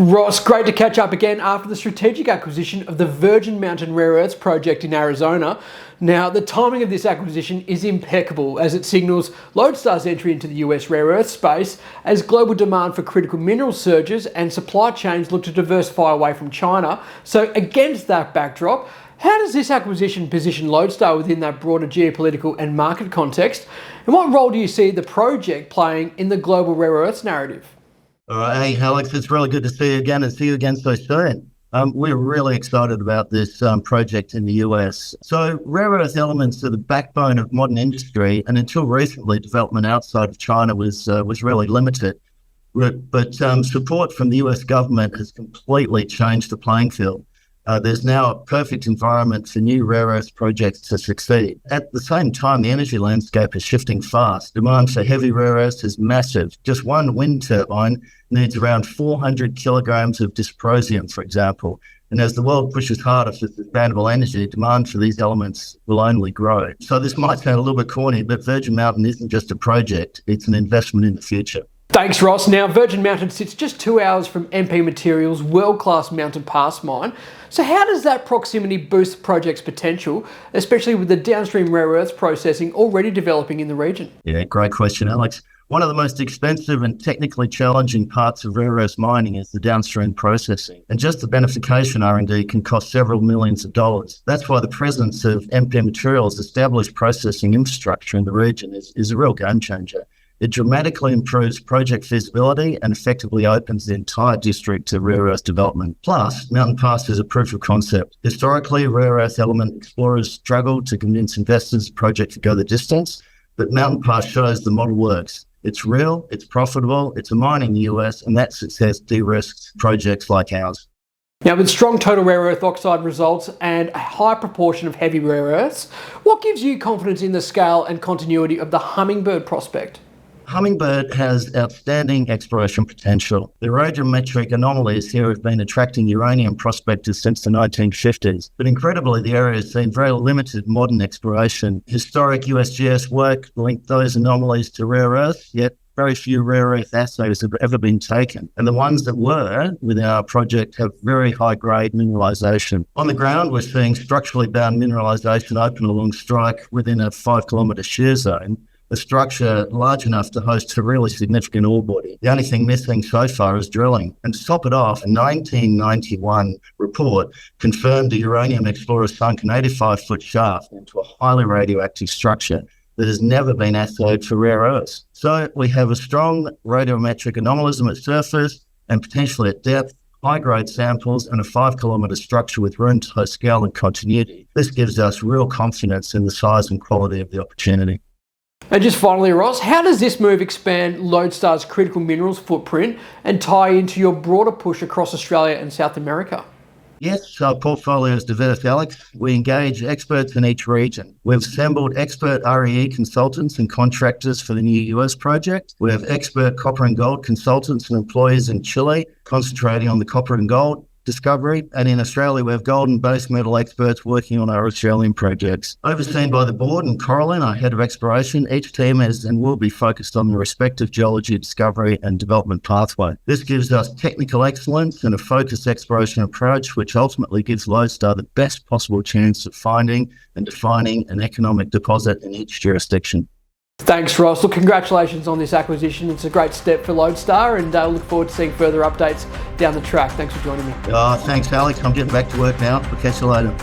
Ross, great to catch up again after the strategic acquisition of the Virgin Mountain Rare Earths project in Arizona. Now, the timing of this acquisition is impeccable as it signals Lodestar's entry into the US rare earth space as global demand for critical minerals surges and supply chains look to diversify away from China. So against that backdrop, how does this acquisition position Lodestar within that broader geopolitical and market context? And what role do you see the project playing in the global rare earths narrative? All right, hey, Alex, it's really good to see you again and see you again so soon. We're really excited about this project in the US. So rare earth elements are the backbone of modern industry, and until recently, development outside of China was really limited. But support from the US government has completely changed the playing field. There's now a perfect environment for new rare earth projects to succeed. At the same time, the energy landscape is shifting fast. Demand for heavy rare earths is massive. Just one wind turbine needs around 400 kilograms of dysprosium, for example. And as the world pushes harder for sustainable energy, demand for these elements will only grow. So this might sound a little bit corny, but Virgin Mountain isn't just a project, it's an investment in the future. Thanks, Ross. Now, Virgin Mountain sits just 2 hours from MP Materials' world-class Mountain Pass mine. So how does that proximity boost the project's potential, especially with the downstream rare earths processing already developing in the region? Yeah, great question, Alex. One of the most expensive and technically challenging parts of rare earths mining is the downstream processing. And just the beneficiation R&D can cost several millions of dollars. That's why the presence of MP Materials' established processing infrastructure in the region is a real game changer. It dramatically improves project feasibility and effectively opens the entire district to rare earth development. Plus, Mountain Pass is a proof of concept. Historically, rare earth element explorers struggled to convince investors the project could go the distance, but Mountain Pass shows the model works. It's real, it's profitable, it's a mine in the US, and that success de-risks projects like ours. Now, with strong total rare earth oxide results and a high proportion of heavy rare earths, what gives you confidence in the scale and continuity of the Hummingbird prospect? Hummingbird has outstanding exploration potential. The radiometric anomalies here have been attracting uranium prospectors since the 1950s, but incredibly, the area has seen very limited modern exploration. Historic USGS work linked those anomalies to rare earths, yet very few rare earth assays have ever been taken. And the ones that were within our project have very high-grade mineralization. On the ground, we're seeing structurally bound mineralization open along strike within a 5-kilometre shear zone, a structure large enough to host a really significant ore body. The only thing missing so far is drilling. And to top it off, a 1991 report confirmed the uranium explorer sunk an 85-foot shaft into a highly radioactive structure that has never been assayed for rare earths. So we have a strong radiometric anomalism at surface and potentially at depth, high-grade samples, and a 5-kilometre structure with room to host scale and continuity. This gives us real confidence in the size and quality of the opportunity. And just finally, Ross, how does this move expand Lodestar's critical minerals footprint and tie into your broader push across Australia and South America? Yes, our portfolio is diverse, Alex. We engage experts in each region. We've assembled expert REE consultants and contractors for the new US project. We have expert copper and gold consultants and employees in Chile, concentrating on the copper and gold discovery. And in Australia, we have gold and base metal experts working on our Australian projects. Overseen by the board and Coraline, our head of exploration, each team is and will be focused on the respective geology, discovery and development pathway. This gives us technical excellence and a focused exploration approach, which ultimately gives Lodestar the best possible chance of finding and defining an economic deposit in each jurisdiction. Thanks, Ross. Look, congratulations on this acquisition. It's a great step for Lodestar, and I look forward to seeing further updates down the track. Thanks for joining me. Thanks, Alex. I'm getting back to work now. We'll catch you later.